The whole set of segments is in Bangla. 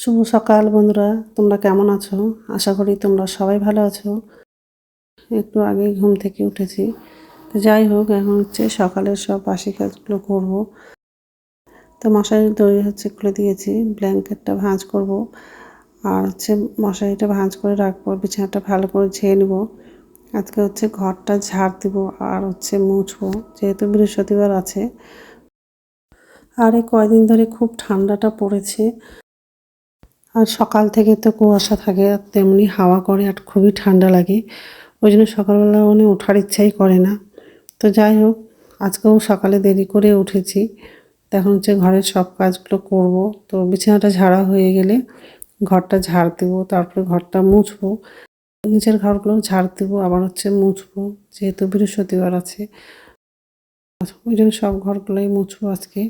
শুভ সকাল বন্ধুরা, তোমরা কেমন আছো? আশা করি তোমরা সবাই ভালো আছো। একটু আগেই ঘুম থেকে উঠেছি। তো যাই হোক, এখন হচ্ছে সকালের সব বাসি কাজগুলো করব। তো মশারি দড়ি খুলে দিয়েছি, ব্ল্যাঙ্কেটটা ভাঁজ করব, আর মশারিটা ভাঁজ করে রাখবো, বিছানাটা ভালো করে ঝেড়ে নেব। আজকে ঘরটা ঝাড় দিব আর মুছবো, যেহেতু বৃহস্পতিবার আছে। আর এই কয়দিন ধরে খুব ঠান্ডাটা পড়েছে, আর সকাল থেকে তো কুয়াশা থাকে, আর তেমনি হাওয়া করে, আর খুবই ঠান্ডা লাগে। ওই জন্য সকালবেলা ওঠার ইচ্ছাই করে না। তো যাই হোক, আজকেও সকালে দেরি করে উঠেছি। এখন ঘরের সব কাজগুলো করব। তো বিছানাটা ঝাড়া হয়ে গেলে ঘরটা ঝাড় দেবো, তারপরে ঘরটা মুছবো, নিচের ঘরগুলো ঝাড় দেবো, আবার মুছবো, যেহেতু বৃহস্পতিবার আছে। ওই জন্য সব ঘরগুলোই মুছবো আজকে।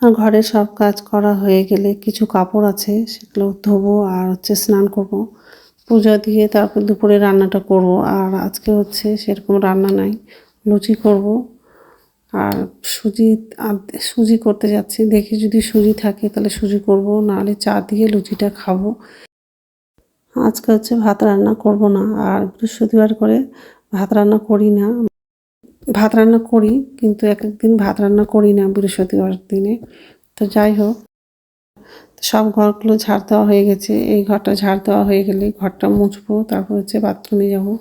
আর ঘরের সব কাজ করা হয়ে গেলে কিছু কাপড় আছে, সেগুলো ধোবো, আর স্নান করব, পূজা দিয়ে তারপর দুপুরে রান্নাটা করব। আর আজকে সেরকম রান্না নাই, লুচি করব। আর সুজি সুজি করতে যাচ্ছি, দেখি যদি সুজি থাকে তাহলে সুজি করব, নাহলে চা দিয়ে লুচিটা খাবো। আজকে ভাত রান্না করব না, আর বৃহস্পতিবার করে ভাত রান্না করি না। ভাত রান্না করি, কিন্তু এক একদিন ভাত রান্না করি না বৃহস্পতিবার দিনে। তো যাই হোক, সব ঘরগুলো ঝাড় দেওয়া হয়ে গেছে। এই ঘরটা ঝাড় দেওয়া হয়ে গেলে ঘরটা মুছবো, তারপর বাথরুমে যাবো।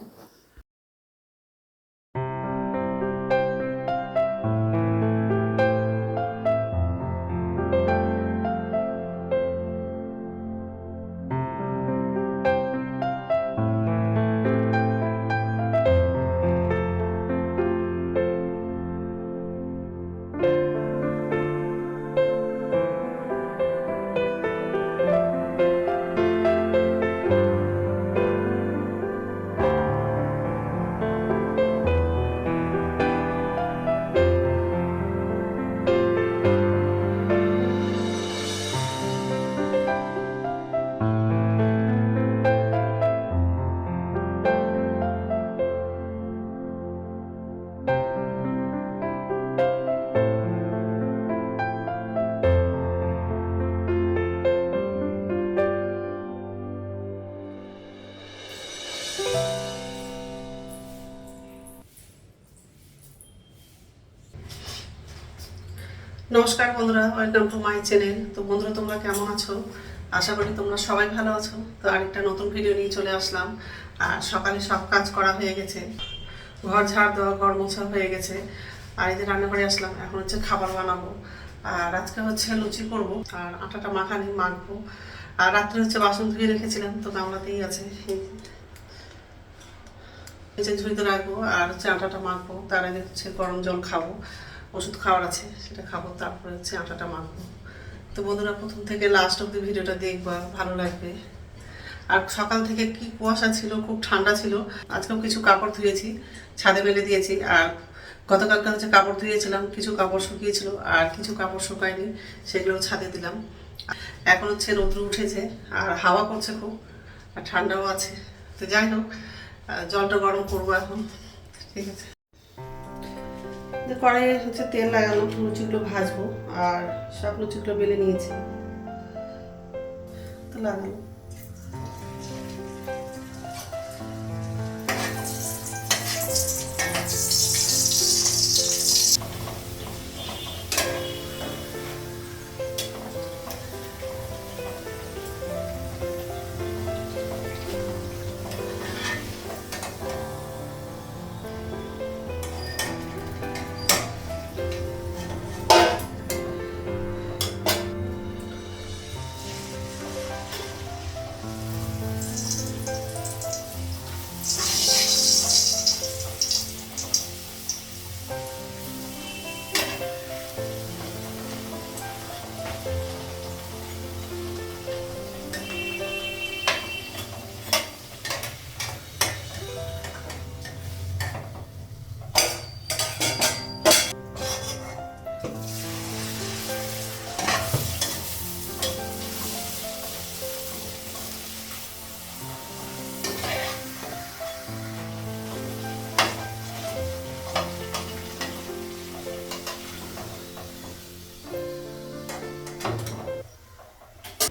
নমস্কার বন্ধুরা, ওয়েলকাম টু মাই চ্যানেল। তো বন্ধুরা, তোমরা কেমন আছো? আশা করি তোমরা সবাই ভালো আছো। তো আরেকটা নতুন ভিডিও নিয়ে চলে আসলাম। আর সকালে সব কাজ করা হয়ে গেছে, ঘর ঝাড় দেওয়া, ঘর মোছা হয়ে গেছে। আর এই যে রান্নাঘরে আসলাম, এখন খাবার বানাবো। আর আজকে লুচি করবো, আর আটাটা মাখবো। আর রাত্রে বাসন ধুয়ে রেখেছিলাম, তো গামলাতেই আছে, ঝুড়িতে রাখবো। আর আটাটা মাখবো, তার আগে গরম জল খাবো, ওষুধ খাওয়ার আছে সেটা খাবো, তারপরে আটাটা মাখবো। তো বন্ধুরা, প্রথম থেকে লাস্ট অব্দি ভিডিওটা দেখবা, ভালো লাগবে। আর সকাল থেকে কি কুয়াশা ছিল, খুব ঠান্ডা ছিল। আজকেও কিছু কাপড় ধুয়েছি, ছাদে মেলে দিয়েছি। আর গতকালকে কাপড় ধুয়েছিলাম, কিছু কাপড় শুকিয়েছিল, আর কিছু কাপড় শুকায়নি, সেগুলো ছাদে দিলাম। এখন রৌদ্র উঠেছে, আর হাওয়া করছে খুব, আর ঠান্ডাও আছে। তো যাই হোক, জলটা গরম করবো এখন। ঠিক আছে, কড়াইয়ে তেল লাগানো, লুচিগুলো ভাজবো। আর সব লুচিগুলো বেলে নিয়েছি, তো লাগানো।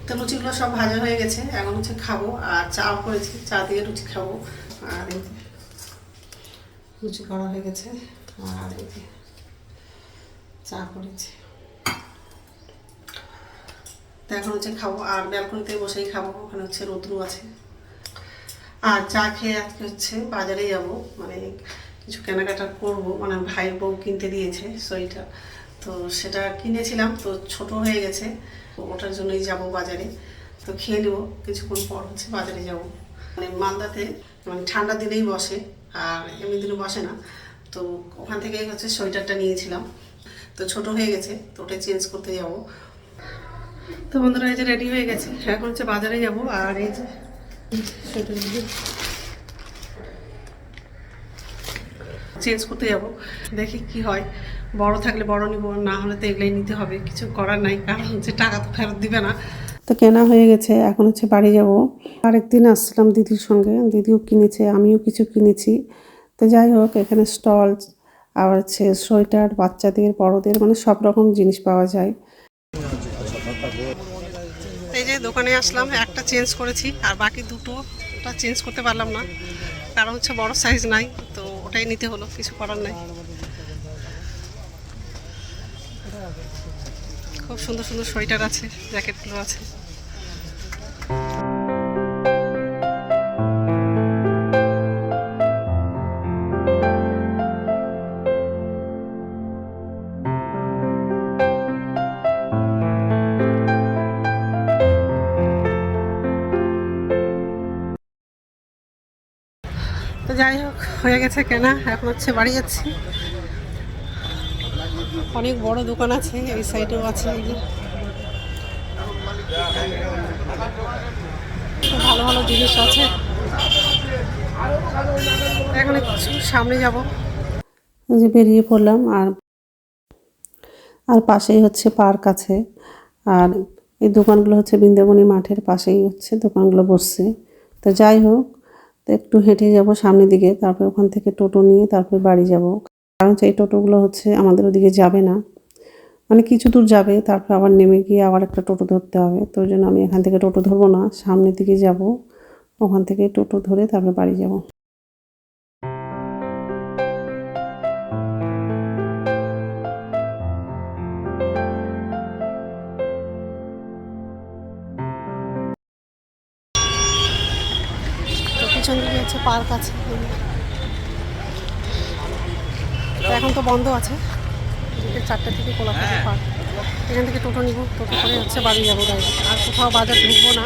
তো লুচিগুলো সব ভাজা হয়ে গেছে, এখন হচ্ছে খাবো। আর চাও করেছি, চা দিয়ে লুচি খাবো। আর এই যে লুচি করা হয়ে গেছে, আর এই যে চা করেছি। তো এখন হচ্ছে খাবো, আর ব্যালকনিতে বসেই খাবো, ওখানে হচ্ছে রৌদ্র আছে। আর চা খেয়ে আজকে হচ্ছে বাজারে যাব, মানে কিছু কেনাকাটা করব, মানে ভাইয়ের বউ কিনতে দিয়েছে সোয়েটার, তো সেটা কিনেছিলাম, তো ছোট হয়ে গেছে, ওটার জন্যই যাব বাজারে। তো খেয়ে নেবো, কিছুক্ষণ পর হচ্ছে বাজারে যাব। মানে মালদাতে মানে ঠান্ডা দিনেই বসে, আর এমনি দিনে বসে না। তো ওখান থেকেই হচ্ছে সোয়েটারটা নিয়েছিলাম, তো ছোট হয়ে গেছে, তো ওটাই চেঞ্জ করতে যাব। তো বন্ধুরা এই যে রেডি হয়ে গেছে, এখন হচ্ছে বাজারে যাব। আর এই যে সোয়েটারগুলো চেঞ্জ করতে যাব, দেখি কি হয়। বড় থাকলে বড় নিব, না হলে তো এগুলোই নিতে হবে, কিছু করার নাই, কারণ হচ্ছে টাকা তো ফেরত দিবে না। তো কেনা হয়ে গেছে, এখন হচ্ছে বাড়ি যাব। আরেকদিন আসছিলাম দিদির সঙ্গে, দিদিও কিনেছে, আমিও কিছু কিনেছি। তো যাই হোক, এখানে স্টল, আবার হচ্ছে সোয়েটার, বাচ্চাদের, বড়দের, মানে সব রকম জিনিস পাওয়া যায়। এই যে দোকানে আসলাম, একটা চেঞ্জ করেছি, আর বাকি দুটোটা চেঞ্জ করতে পারলাম না, কারণ হচ্ছে বড় সাইজ নাই, তো ওটাই নিতে হলো, কিছু করার নাই। খুব সুন্দর সুন্দর সোয়েটার আছে, জ্যাকেটগুলো আছে। তো যাই হোক, হয়ে গেছে কেনা, এখন হচ্ছে বাড়ি যাচ্ছি। অনেক বড় দোকান আছে, এই সাইডেও আছে, এই যে ভালো ভালো জিনিস আছে। এখন একটু সামনে যাব, যে বেরিয়ে পড়লাম। আর পাশেই হচ্ছে পার্ক আছে, আর এই দোকানগুলো হচ্ছে বৃন্দাবনী মাঠের পাশেই হচ্ছে দোকানগুলো বসছে। তো যাই হোক, তো একটু হেঁটে যাব সামনের দিকে, তারপর ওখান থেকে টোটো নিয়ে তারপর বাড়ি যাব। কারণ এই টোটোগুলো হচ্ছে আমাদের ওদিকে যাবে না, মানে কিছু দূর যাবে, তারপর আবার নেমে গিয়ে আবার একটা টোটো ধরতে হবে। তো ওই জন্য আমি এখান থেকে টোটো ধরবো না, সামনের দিকে যাব, ওখান থেকে টোটো ধরে তারপর বাড়ি যাব। তো পিছন দিকে হচ্ছে পার্ক আছে, তো এখন তো বন্ধ আছে, 4টে থেকে খোলা থাকে পার্ক। এখান থেকে টোটো নিব, টোটো করে হচ্ছে বাড়ি যাবো ডাইরেক্ট, আর কোথাও বাজার ঢুকবো না।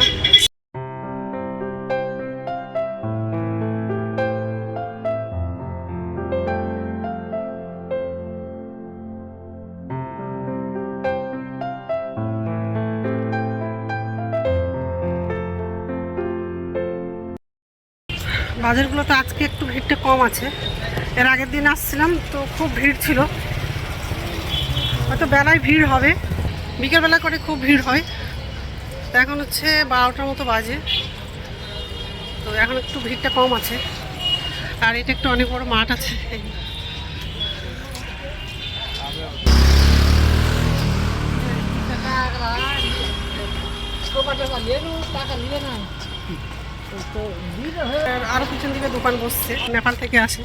বাজারগুলোতে আজকে একটু ভিড়টা কম আছে, এর আগের দিন আসছিলাম তো খুব ভিড় ছিল। হয়তো বেলায় ভিড় হবে, বিকেলবেলা করে খুব ভিড় হয়। তো এখন হচ্ছে 12টার মতো বাজে, তো এখন একটু ভিড়টা কম আছে। আর এটা একটা অনেক বড় মাঠ আছে। আরো পিছন দিকে দোকান বসছে, নেপাল থেকে আসে,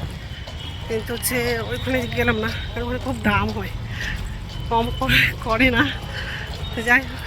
কিন্তু হচ্ছে ওইখানে গেলাম না, কারণ ওখানে খুব দাম হয়, কম করে না। তো যাই হোক,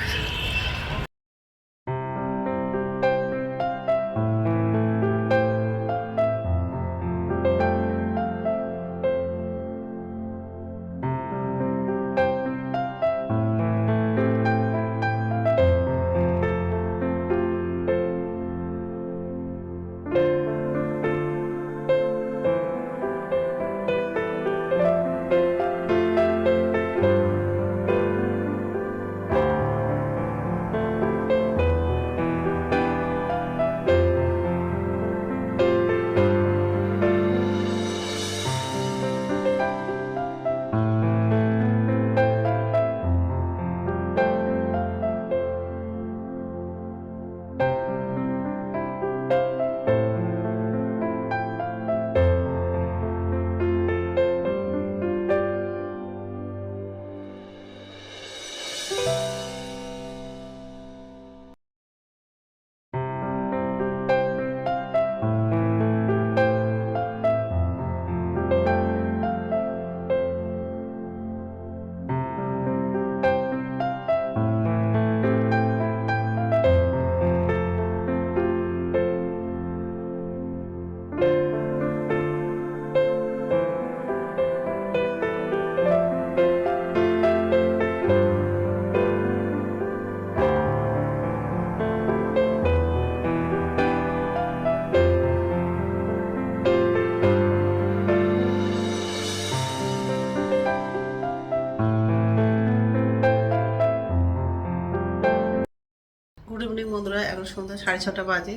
বন্ধুরা, এখন সন্ধ্যা 6:30 বাজে।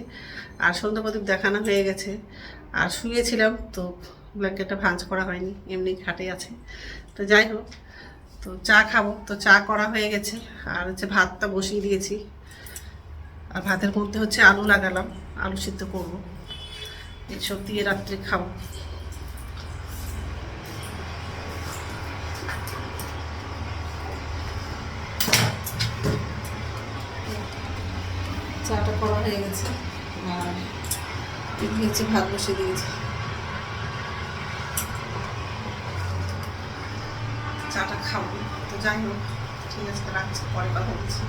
আর সন্ধ্যা প্রদীপ দেখানো হয়ে গেছে। আর শুয়েছিলাম তো ব্ল্যাঙ্কেটটা ভাঁজ করা হয়নি, এমনি খাটে আছে। তো যাই হোক, তো চা খাবো, তো চা করা হয়ে গেছে। আর হচ্ছে ভাতটা বসিয়ে দিয়েছি। আর ভাতের মধ্যে হচ্ছে আলু লাগালাম, আলু সিদ্ধ করবো, এইসব দিয়ে রাত্রে খাবো। চাটা করা হয়ে গেছে আর হচ্ছে ভাত বসিয়ে দিয়েছি। চাটা খাবো, তো যাই হোক, ঠিক আছে, রাখছি, পরে কথা বলছি।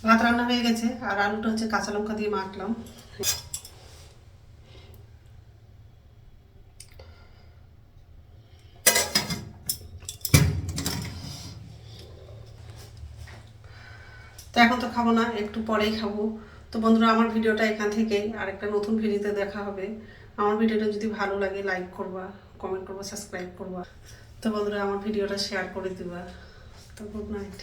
ভাত রান্না হয়ে গেছে আর আলুটা হচ্ছে কাঁচা লঙ্কা দিয়ে মাখলাম। তো এখন তো খাবো না, একটু পরেই খাবো। তো বন্ধুরা, আমার ভিডিওটা এখান থেকেই, আর একটা নতুন ভিডিওতে দেখা হবে। আমার ভিডিওটা যদি ভালো লাগে লাইক করবা, কমেন্ট করবা, সাবস্ক্রাইব করবা। তো বন্ধুরা, আমার ভিডিওটা শেয়ার করে দিবা। তো গুড নাইট।